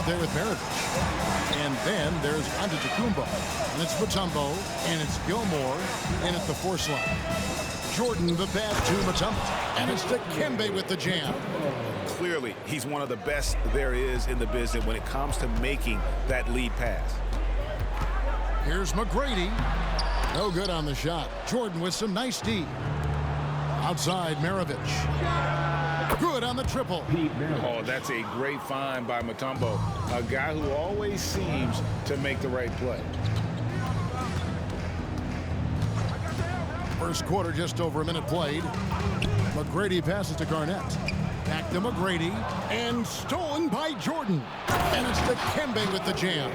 out there with Maravich. And then there's Antetokounmpo. And it's Mutombo. And it's Gilmore. And at the force line, Jordan the pass to Mutombo. And it's Dikembe with the jam. Clearly, he's one of the best there is in the business when it comes to making that lead pass. Here's McGrady. No good on the shot. Jordan with some nice D. Outside, Maravich. Good on the triple. Oh, that's a great find by Mutombo. A guy who always seems to make the right play. First quarter, just over a minute played. McGrady passes to Garnett. Back to McGrady. And stolen by Jordan. And it's Dikembe with the jam.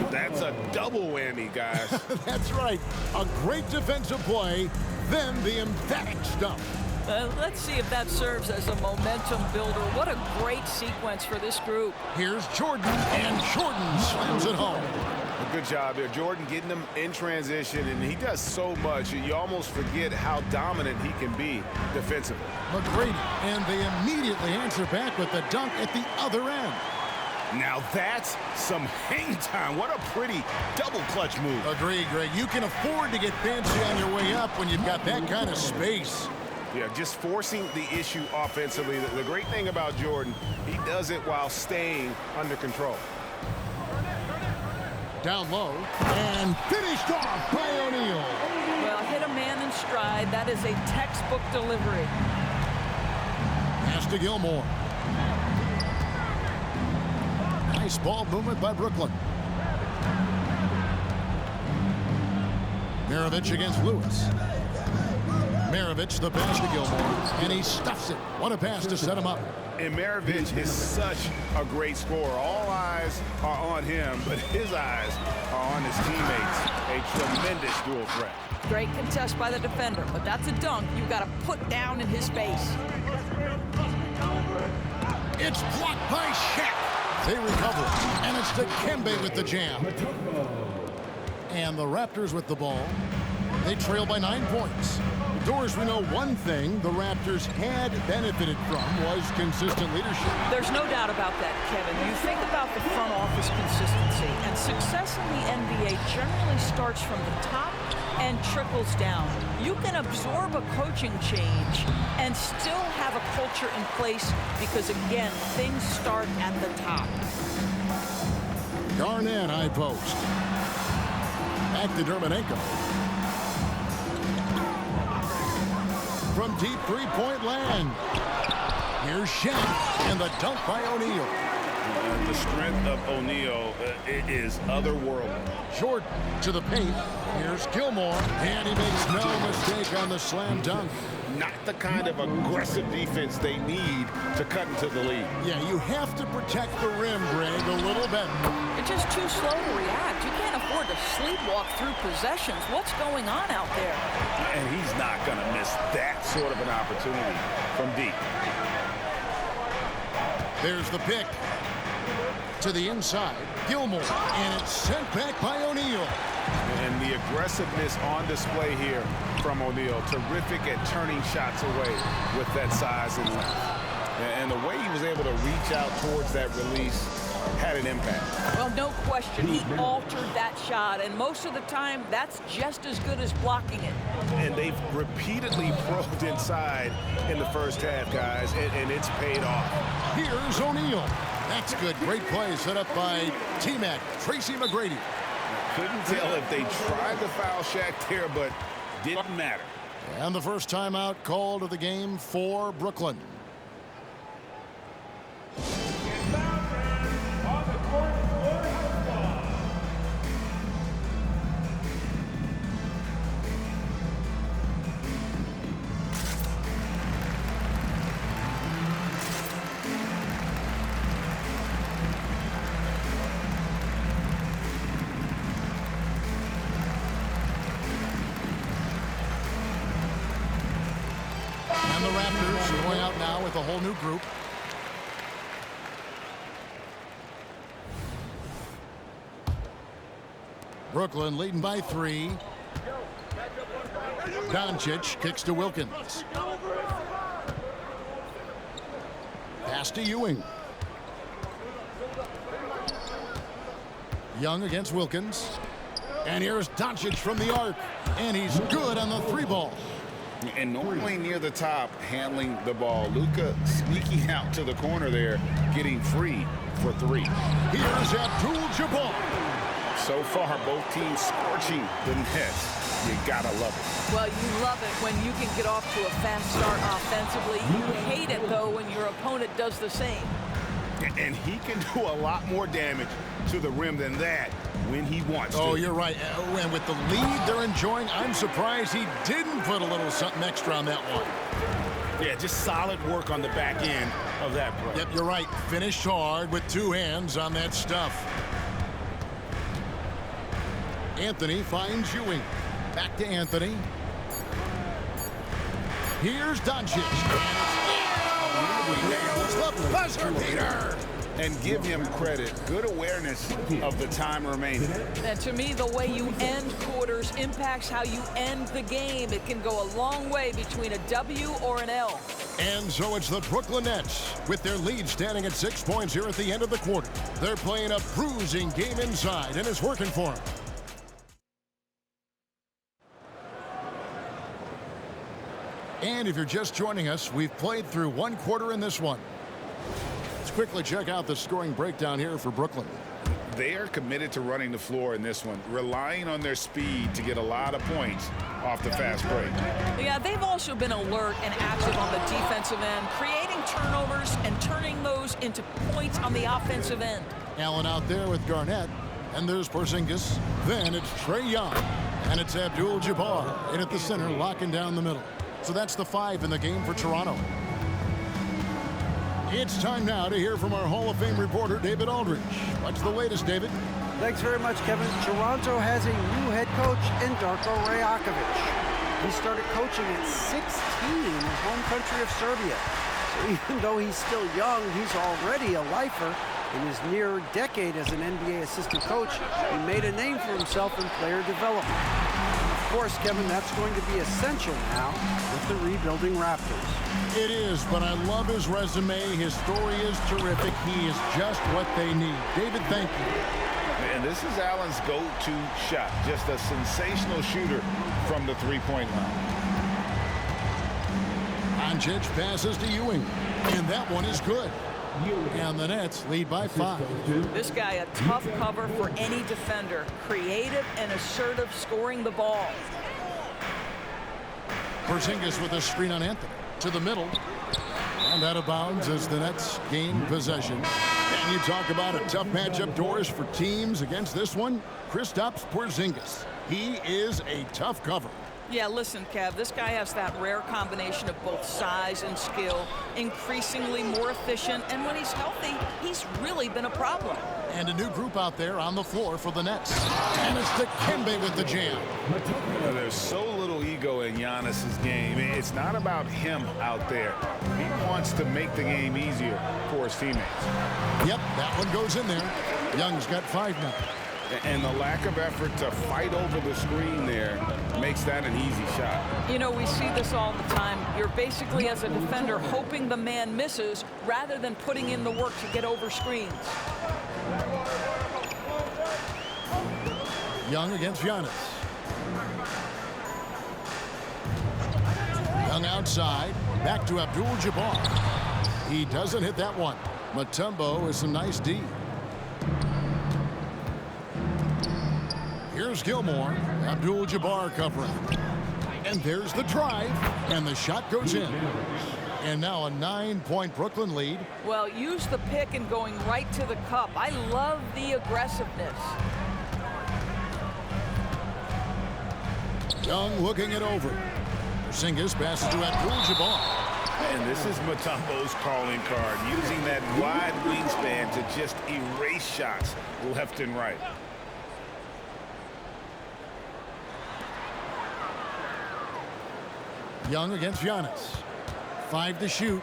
That's a double whammy, guys. That's right. A great defensive play, then the emphatic stuff. Let's see if that serves as a momentum builder. What a great sequence for this group. Here's Jordan, and Jordan slams it home. Good job there. Jordan getting them in transition, and he does so much. You almost forget how dominant he can be defensively. McGrady, and they immediately answer back with the dunk at the other end. Now that's some hang time. What a pretty double clutch move. Agreed, Greg. You can afford to get fancy on your way up when you've got that kind of space. Yeah, just forcing the issue offensively. The great thing about Jordan, he does it while staying under control. Down low, and finished off by O'Neal. Well, hit a man in stride. That is a textbook delivery. Pass to Gilmore. Nice ball movement by Brooklyn. Maravich against Lewis. Maravich, the pass to Gilmore, and he stuffs it. What a pass to set him up. And Maravich is such a great scorer. All eyes are on him, but his eyes are on his teammates. A tremendous dual threat. Great contest by the defender, but that's a dunk you've got to put down in his face. It's blocked by Shaq. They recover, and it's Dikembe with the jam. And the Raptors with the ball. They trail by 9 points. Doors, we know one thing the Raptors had benefited from was consistent leadership. There's no doubt about that, Kevin. You think about the front office consistency, and success in the NBA generally starts from the top and trickles down. You can absorb a coaching change and still have a culture in place because, again, things start at the top. Garnett, high post. Back to Dermonenko. From deep three-point land. Here's Shaq, and the dunk by O'Neal. The strength of O'Neal is otherworldly. Jordan to the paint. Here's Gilmore, and he makes no mistake on the slam dunk. Not the kind of aggressive defense they need to cut into the lead. Yeah, you have to protect the rim, Greg, a little better. You're just too slow to react. You can't afford to sleepwalk through possessions. What's going on out there? And he's not going to miss that sort of an opportunity from deep. There's the pick. To the inside, Gilmore, and it's sent back by O'Neal. And the aggressiveness on display here from O'Neal. Terrific at turning shots away with that size and length. And the way he was able to reach out towards that release had an impact. Well, no question. He altered that shot, and most of the time, that's just as good as blocking it. And they've repeatedly probed inside in the first half, guys, and it's paid off. Here's O'Neal. That's good. Great play set up by T-Mac, Tracy McGrady. Couldn't tell if they tried to foul Shaq there, but didn't matter. And the first timeout called of the game for Brooklyn. And the Raptors going out now with a whole new group. Brooklyn leading by 3. Doncic kicks to Wilkins. Pass to Ewing. Young against Wilkins. And here's Doncic from the arc. And he's good on the three ball. And normally near the top, handling the ball. Luka sneaking out to the corner there, getting free for three. Here's Abdul-Jabbar. So far, both teams scorching the Nets. You gotta love it. Well, you love it when you can get off to a fast start offensively. You hate it, though, when your opponent does the same. And he can do a lot more damage to the rim than that when he wants to. Oh, you're right. And with the lead they're enjoying, I'm surprised he didn't put a little something extra on that one. Yeah, just solid work on the back end of that play. Yep, you're right. Finished hard with two hands on that stuff. Anthony finds Ewing. Back to Anthony. Here's Doncic. He nails the buzzer beater. And give him credit. Good awareness of the time remaining. And to me, the way you end quarters impacts how you end the game. It can go a long way between a W or an L. And so it's the Brooklyn Nets with their lead standing at 6 points here at the end of the quarter. They're playing a bruising game inside, and it's working for them. And if you're just joining us, we've played through one quarter in this one. Let's quickly check out the scoring breakdown here for Brooklyn. They are committed to running the floor in this one, relying on their speed to get a lot of points off the fast break. Yeah, they've also been alert and active on the defensive end, creating turnovers and turning those into points on the offensive end. Allen out there with Garnett, and there's Porzingis. Then it's Trae Young, and it's Abdul-Jabbar in at the center, locking down the middle. So that's the 5 in the game for Toronto. It's time now to hear from our Hall of Fame reporter, David Aldridge. What's the latest, David? Thanks very much, Kevin. Toronto has a new head coach in Darko Rajakovic. He started coaching at 16 in his home country of Serbia. So even though he's still young, he's already a lifer. In his near decade as an NBA assistant coach, he made a name for himself in player development. Of course, Kevin, that's going to be essential now with the rebuilding Raptors. It is, but I love his resume. His story is terrific. He is just what they need. David, thank you. And this is Allen's go-to shot. Just a sensational shooter from the three-point line. Doncic passes to Ewing, and that one is good. And the Nets lead by 5. This guy, a tough cover for any defender. Creative and assertive scoring the ball. Porzingis with a screen on Anthony. To the middle. And out of bounds as the Nets gain possession. And you talk about a tough matchup, Doris, for teams against this one. Kristaps Porzingis. He is a tough cover. Yeah, listen, Kev, this guy has that rare combination of both size and skill, increasingly more efficient, and when he's healthy, he's really been a problem. And a new group out there on the floor for the Nets. And it's Dikembe with the jam. There's so little ego in Giannis's game. It's not about him out there. He wants to make the game easier for his teammates. Yep, that one goes in there. Young's got 5 now. And the lack of effort to fight over the screen there makes that an easy shot. You know, we see this all the time. You're basically, as a defender, hoping the man misses rather than putting in the work to get over screens. Young against Giannis. Young outside. Back to Abdul-Jabbar. He doesn't hit that one. Mutombo with some nice D. Here's Gilmore. Abdul-Jabbar covering. And there's the drive. And the shot goes in. And now a 9-point Brooklyn lead. Well, use the pick and going right to the cup. I love the aggressiveness. Young looking it over. Porzingis passes to Abdul-Jabbar. And this is Mutombo's calling card, using that wide wingspan to just erase shots left and right. Young against Giannis. 5 to shoot.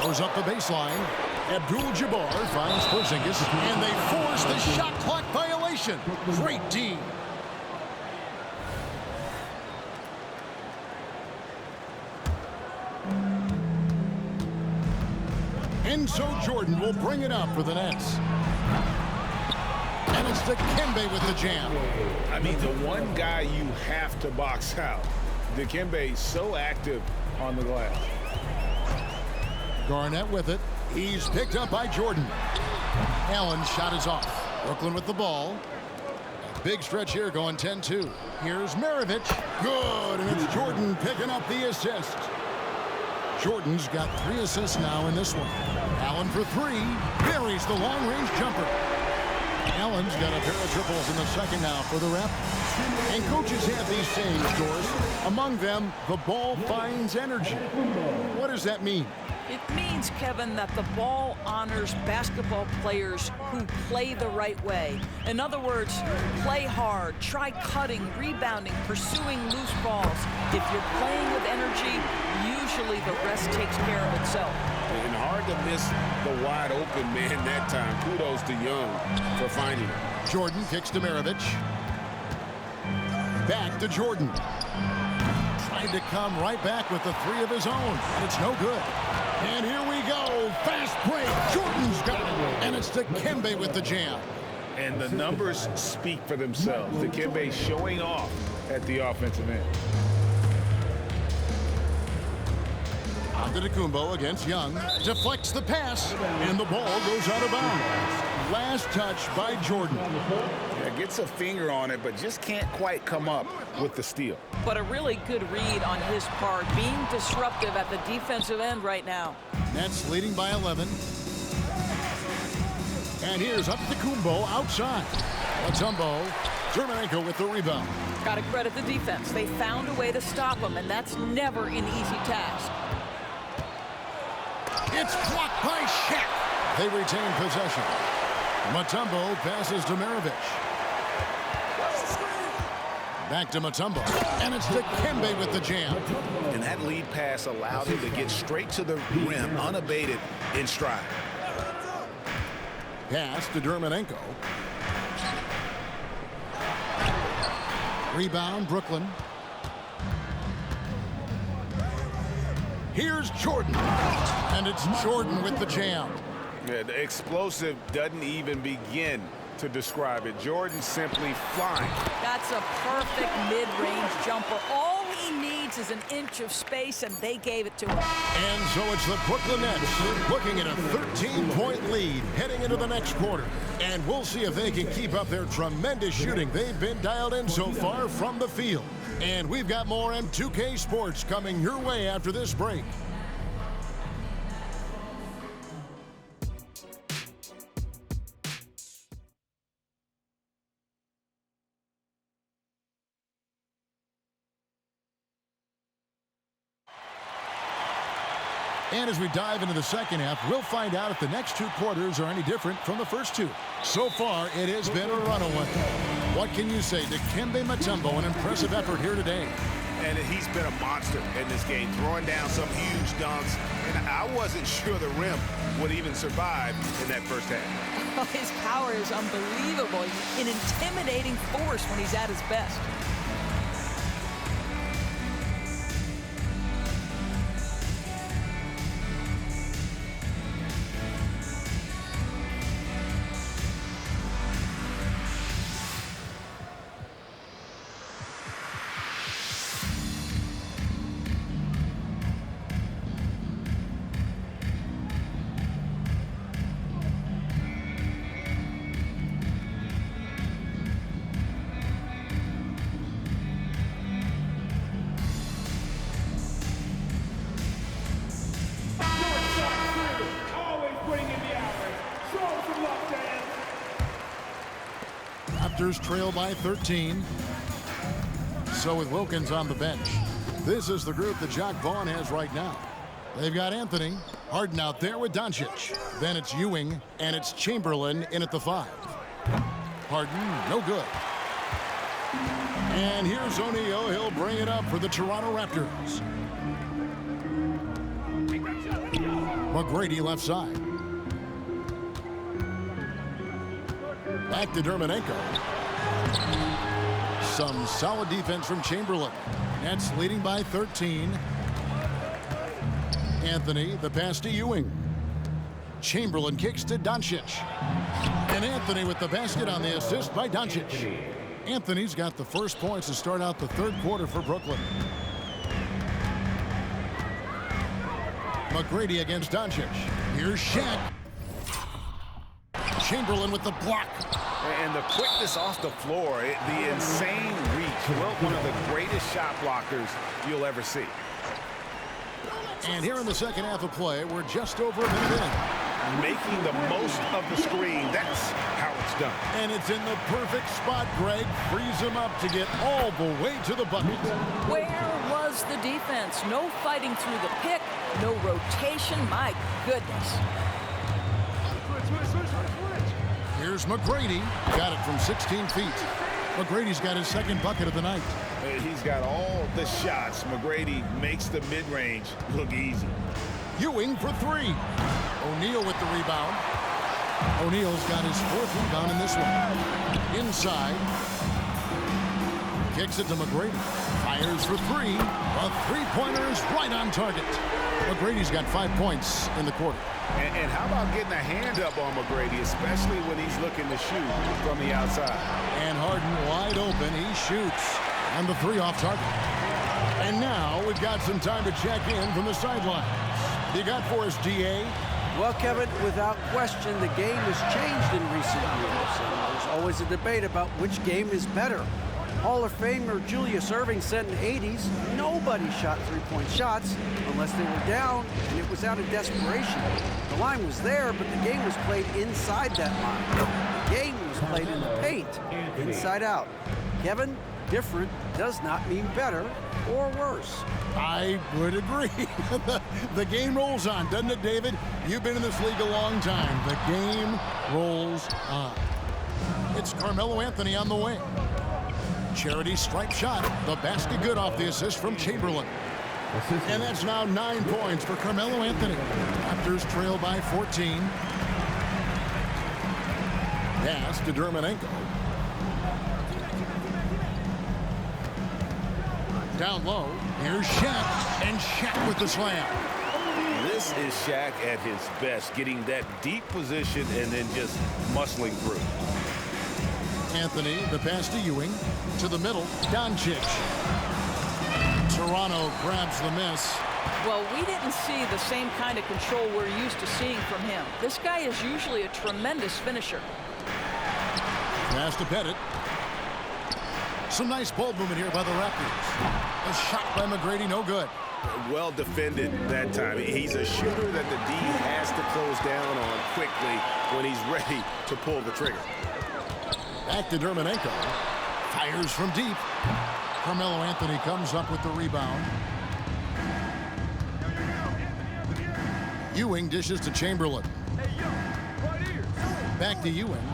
Goes up the baseline. Abdul-Jabbar finds Porzingis, and they force the shot clock violation. Great D. Enzo Jordan will bring it up for the Nets. And it's Dikembe with the jam. I mean, the one guy you have to box out. Dikembe so active on the glass. Garnett with it. He's picked up by Jordan. Allen's shot is off. Brooklyn with the ball. A big stretch here going 10-2. Here's Maravich. Good, and it's Jordan picking up the assist. Jordan's got 3 assists now in this one. Allen for 3. Buries the long-range jumper. Allen's got a pair of triples in the second half for the Raptors. And coaches have these sayings, Doris. Among them, the ball finds energy. What does that mean? It means, Kevin, that the ball honors basketball players who play the right way. In other words, play hard, try cutting, rebounding, pursuing loose balls. If you're playing with energy, usually the rest takes care of itself. And hard to miss the wide open man that time. Kudos to Young for finding it. Jordan kicks to Maravich. Back to Jordan. Tried to come right back with the 3 of his own, and it's no good. And here we go. Fast break. Jordan's got it. And it's Dikembe with the jam. And the numbers speak for themselves. Dikembe showing off at the offensive end. Antetokounmpo against Young. Deflects the pass. And the ball goes out of bounds. Last touch by Jordan. Yeah, gets a finger on it, but just can't quite come up with the steal. But a really good read on his part, being disruptive at the defensive end right now. Nets leading by 11. And here's Antetokounmpo outside. Mutombo. Dermanenko with the rebound. Got to credit the defense. They found a way to stop him, and that's never an easy task. It's blocked by Shaq. They retain possession. Mutombo passes to Maravich. Back to Mutombo. And it's Dikembe with the jam. And that lead pass allowed him to get straight to the rim, unabated in stride. Pass to Dermanenko. Rebound, Brooklyn. Here's Jordan. And it's Jordan with the jam. Yeah, the explosive doesn't even begin to describe it. Jordan simply flying. That's a perfect mid-range jumper. All he needs is an inch of space, and they gave it to him. And so it's the Brooklyn Nets looking at a 13-point lead heading into the next quarter. And we'll see if they can keep up their tremendous shooting. They've been dialed in so far from the field. And we've got more M2K Sports coming your way after this break. And as we dive into the second half, we'll find out if the next 2 quarters are any different from the first 2. So far, it has been a runaway. What can you say? Dikembe Mutombo, an impressive effort here today. And he's been a monster in this game, throwing down some huge dunks. And I wasn't sure the rim would even survive in that first half. His power is unbelievable. He's an intimidating force when he's at his best. Raptors trail by 13. So with Wilkins on the bench, this is the group that Jacque Vaughn has right now. They've got Anthony, Harden out there with Doncic. Then it's Ewing, and it's Chamberlain in at the 5. Harden, no good. And here's O'Neal. He'll bring it up for the Toronto Raptors. McGrady left side. Back to Dermanenko. Some solid defense from Chamberlain. Nets leading by 13. Anthony, the pass to Ewing. Chamberlain kicks to Doncic. And Anthony with the basket on the assist by Doncic. Anthony's got the first points to start out the third quarter for Brooklyn. McGrady against Doncic. Here's Shaq. Chamberlain with the block. And the quickness off the floor, the insane reach. Well, one of the greatest shot blockers you'll ever see. And here in the second half of play, we're just over a minute in. Making the most of the screen. That's how it's done. And it's in the perfect spot, Greg. Frees him up to get all the way to the bucket. Where was the defense? No fighting through the pick, no rotation. My goodness. Here's McGrady. Got it from 16 feet. McGrady's got his second bucket of the night. He's got all the shots. McGrady makes the mid-range look easy. Ewing for three. O'Neal with the rebound. O'Neal's got his fourth rebound in this one. Inside. Kicks it to McGrady. Fires for three. A three-pointer is right on target. McGrady's got 5 points in the quarter. And how about getting a hand up on McGrady, especially when he's looking to shoot from the outside. And Harden wide open. He shoots. And the three off target. And now we've got some time to check in from the sidelines. You got for us, DA? Well, Kevin, without question, the game has changed in recent years. And there's always a debate about which game is better. Hall of Famer Julius Erving said in the 80s, nobody shot three-point shots unless they were down, and it was out of desperation. The line was there, but the game was played inside that line. The game was played in the paint, inside out. Kevin, different does not mean better or worse. I would agree. The game rolls on, doesn't it, David? You've been in this league a long time. The game rolls on. It's Carmelo Anthony on the wing. Charity stripe shot. The basket good off the assist from Chamberlain. And that's now 9 points for Carmelo Anthony. Raptors trail by 14. Pass to Dermanenko. Down low. Here's Shaq. And Shaq with the slam. This is Shaq at his best, getting that deep position and then just muscling through. Anthony, the pass to Ewing. To the middle, Doncic. Toronto grabs the miss. Well, we didn't see the same kind of control we're used to seeing from him. This guy is usually a tremendous finisher. Pass to Pettit. Some nice ball movement here by the Raptors. A shot by McGrady, no good. Well defended that time. He's a shooter that the D has to close down on quickly when he's ready to pull the trigger. Back to Dermanenko. Fires from deep. Carmelo Anthony comes up with the rebound. Ewing dishes to Chamberlain. Back to Ewing.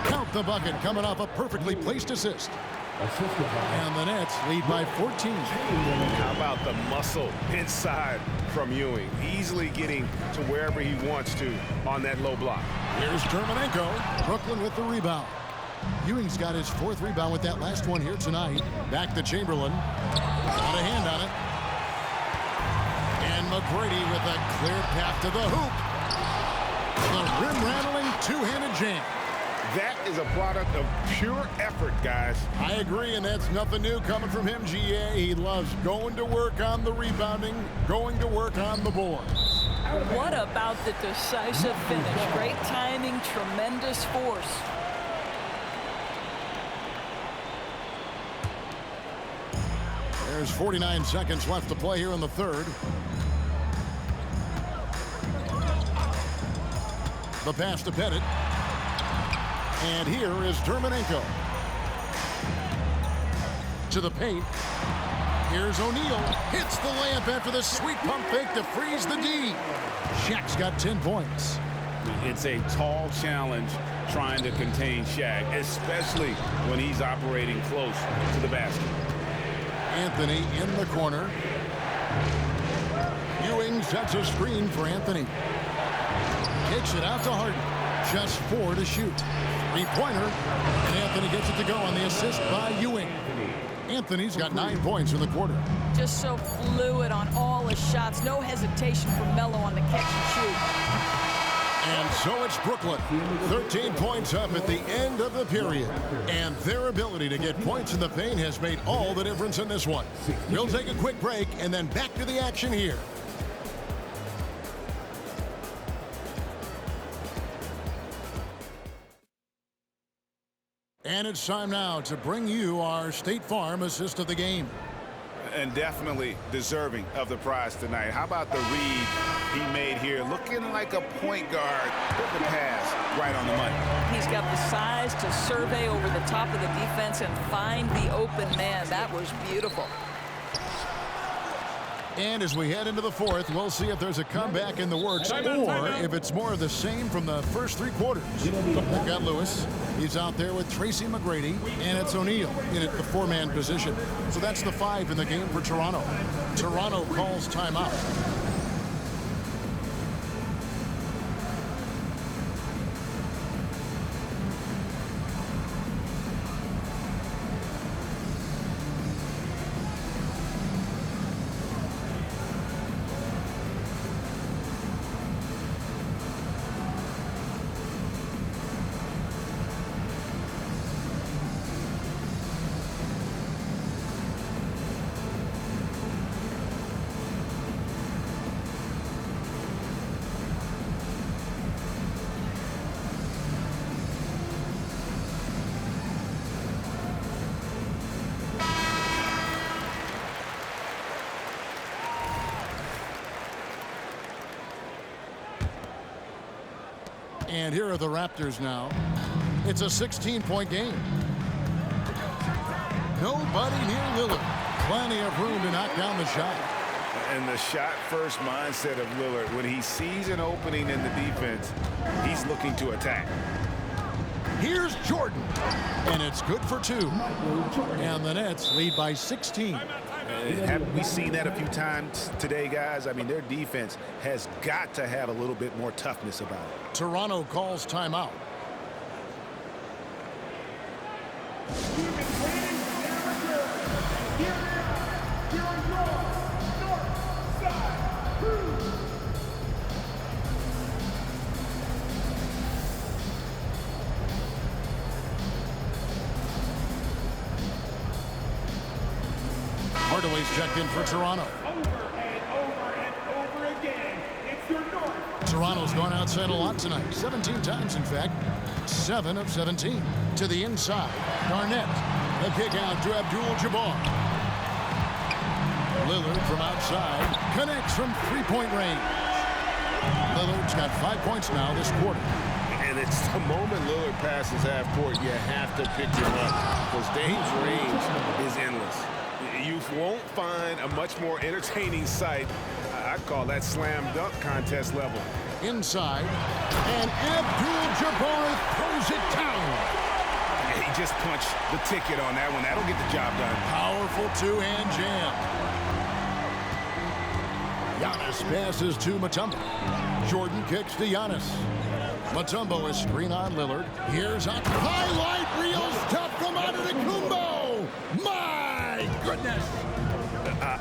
Count the bucket coming off a perfectly placed assist. And the Nets lead by 14. How about the muscle inside from Ewing? Easily getting to wherever he wants to on that low block. Here's Dermanenko. Brooklyn with the rebound. Ewing's got his fourth rebound with that last one here tonight. Back to Chamberlain. Got a hand on it. And McGrady with a clear path to the hoop. The rim-rattling two-handed jam. That is a product of pure effort, guys. I agree, and that's nothing new coming from him, GA. He loves going to work on the rebounding, going to work on the boards. What about the decisive finish? Great timing, tremendous force. There's 49 seconds left to play here in the third. The pass to Pettit. And here is Dermanenko. To the paint. Here's O'Neal. Hits the layup after the sweet pump fake to freeze the D. Shaq's got 10 points. It's a tall challenge trying to contain Shaq, especially when he's operating close to the basket. Anthony in the corner. Ewing sets a screen for Anthony. Kicks it out to Harden. Just 4 to shoot. Three-pointer. And Anthony gets it to go on the assist by Ewing. Anthony's got 9 points in the quarter. Just so fluid on all his shots. No hesitation for Melo on the catch and shoot. And so it's Brooklyn, 13 points up at the end of the period. And their ability to get points in the paint has made all the difference in this one. We'll take a quick break and then back to the action here. And it's time now to bring you our State Farm assist of the game. And definitely deserving of the prize tonight. How about the read he made here? Looking like a point guard. Put the pass right on the money. He's got the size to survey over the top of the defense and find the open man. That was beautiful. And as we head into the fourth, we'll see if there's a comeback in the works or if it's more of the same from the first three quarters. They've got Lewis. He's out there with Tracy McGrady, and it's O'Neal in at the four-man position. So that's the 5 in the game for Toronto. Toronto calls timeout. And here are the Raptors now. It's a 16-point game. Nobody near Lillard. Plenty of room to knock down the shot. And the shot-first mindset of Lillard, when he sees an opening in the defense, he's looking to attack. Here's Jordan. And it's good for 2. And the Nets lead by 16. Haven't we seen that a few times today, guys? I mean, their defense has got to have a little bit more toughness about it. Toronto calls timeout. Hardaway's checked in for Toronto. Toronto's gone outside a lot tonight. 17 times, in fact. 7 of 17. To the inside. Garnett. The kick out to Abdul-Jabbar. Lillard from outside. Connects from three-point range. Lillard's got 5 points now this quarter. And it's the moment Lillard passes half court, you have to pick him up. Because Dame's range is endless. You won't find a much more entertaining sight. I'd call that slam dunk contest level. Inside, and Abdul-Jabbar throws it down. He just punched the ticket on that one. That'll get the job done. Powerful two-hand jam. Giannis passes to Mutombo. Jordan kicks to Giannis. Mutombo is screen on Lillard. Here's a highlight reel stuff from Antetokounmpo. My goodness.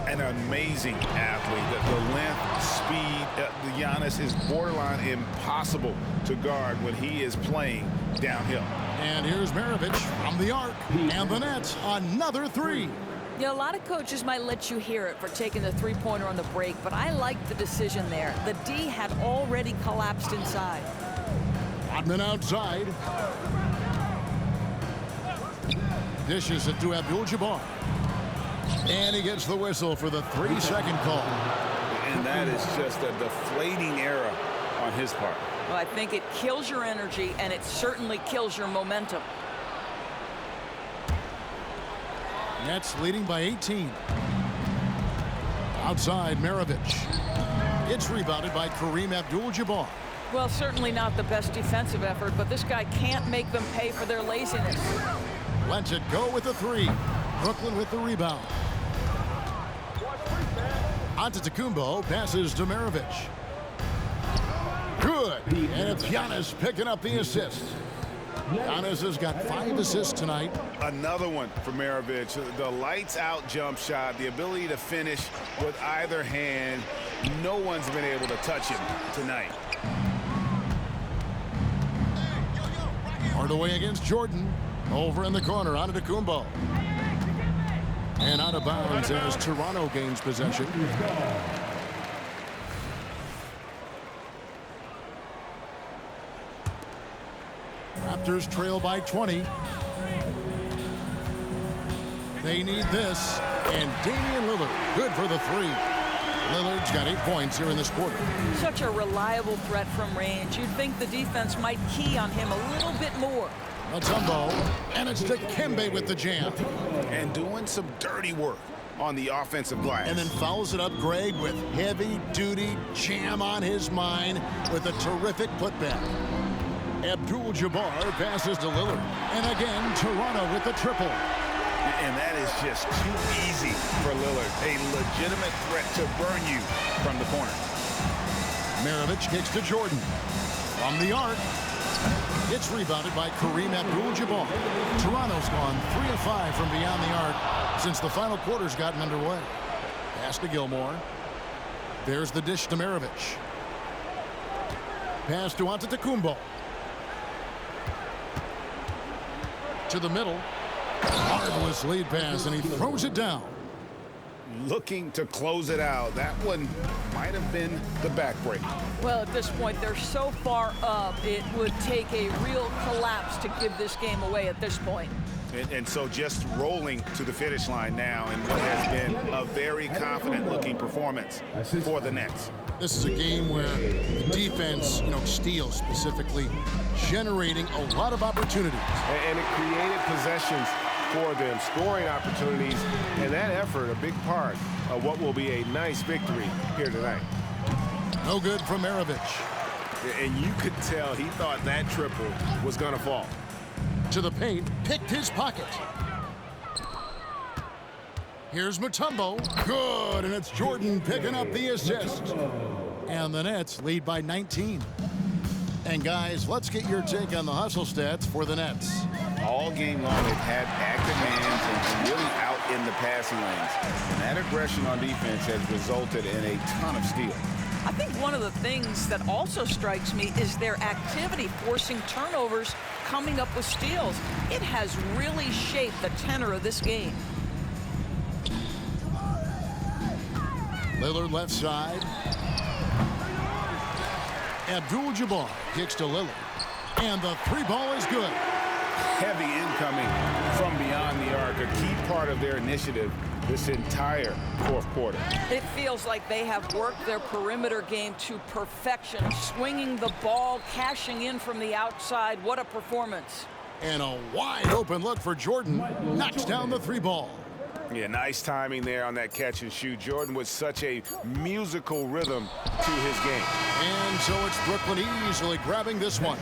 An amazing athlete. The length, speed, the Giannis is borderline impossible to guard when he is playing downhill. And here's Maravich from the arc. And the Nets, another 3. Yeah, a lot of coaches might let you hear it for taking the three-pointer on the break, but I like the decision there. The D had already collapsed inside. Rodman outside. Dishes it to Abdul-Jabbar. And he gets the whistle for the 3-second call. And that is just a deflating error on his part. Well, I think it kills your energy, and it certainly kills your momentum. Nets leading by 18. Outside, Maravich. It's rebounded by Kareem Abdul-Jabbar. Well, certainly not the best defensive effort, but this guy can't make them pay for their laziness. Lets it go with the 3. Brooklyn with the rebound. Antetokounmpo passes to Maravich. Good. And it's Giannis picking up the assist. Giannis has got 5 assists tonight. Another one for Maravich. The lights-out jump shot, the ability to finish with either hand. No one's been able to touch him tonight. Cleared away against Jordan. Over in the corner, Antetokounmpo. And out of bounds as Toronto gains possession. Raptors trail by 20. They need this. And Damian Lillard, good for the three. Lillard's got 8 points here in this quarter. Such a reliable threat from range. You'd think the defense might key on him a little bit more. Mutombo, and it's Dikembe with the jam. And doing some dirty work on the offensive glass. And then fouls it up Greg with heavy-duty jam on his mind with a terrific putback. Abdul-Jabbar passes to Lillard. And again, Toronto with the triple. And that is just too easy for Lillard. A legitimate threat to burn you from the corner. Maravich kicks to Jordan. From the arc. It's rebounded by Kareem Abdul-Jabbar. Toronto's gone 3 of 5 from beyond the arc since the final quarter's gotten underway. Pass to Gilmore. There's the dish to Maravich. Pass to Antetokounmpo. To the middle. Marvelous lead pass, and he throws it down. Looking to close it out. That one might have been the backbreak. Well, at this point, they're so far up, it would take a real collapse to give this game away at this point. And so just rolling to the finish line now in what has been a very confident-looking performance for the Nets. This is a game where the defense, steals specifically, generating a lot of opportunities. And it created possessions for them, scoring opportunities, and that effort a big part of what will be a nice victory here tonight. No good from Maravich. And you could tell he thought that triple was going to fall. To the paint, picked his pocket. Here's Mutombo. Good, and it's Jordan picking up the assist. And the Nets lead by 19. And guys, let's get your take on the hustle stats for the Nets. All game long, they've had active hands and really out in the passing lanes. And that aggression on defense has resulted in a ton of steals. I think one of the things that also strikes me is their activity forcing turnovers, coming up with steals. It has really shaped the tenor of this game. Lillard left side. Abdul-Jabbar kicks to Lillard. And the three ball is good. Heavy incoming from beyond the arc, a key part of their initiative this entire fourth quarter. It feels like they have worked their perimeter game to perfection, swinging the ball, cashing in from the outside. What a performance. And a wide open look for Jordan. Knocks down the three ball. Yeah, nice timing there on that catch and shoot. Jordan with such a musical rhythm to his game. And so it's Brooklyn easily grabbing this one.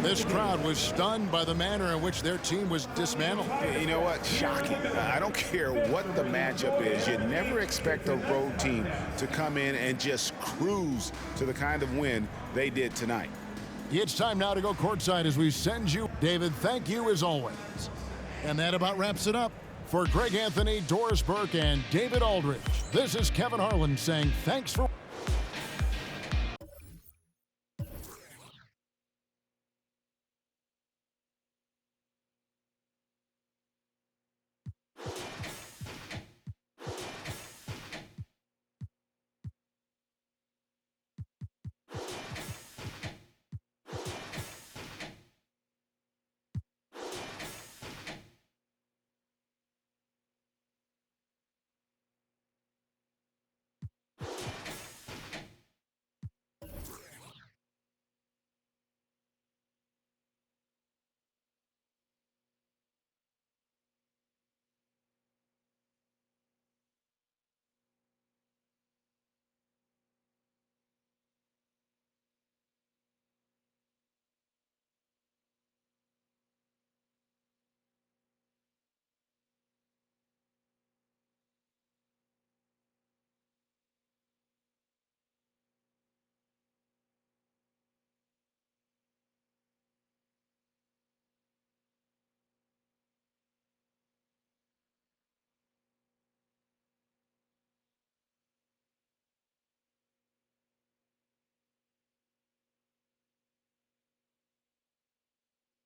This crowd was stunned by the manner in which their team was dismantled. You know what? Shocking. I don't care what the matchup is. You never expect a road team to come in and just cruise to the kind of win they did tonight. It's time now to go courtside as we send you. David, thank you as always. And that about wraps it up. For Greg Anthony, Doris Burke, and David Aldridge, this is Kevin Harlan saying thanks for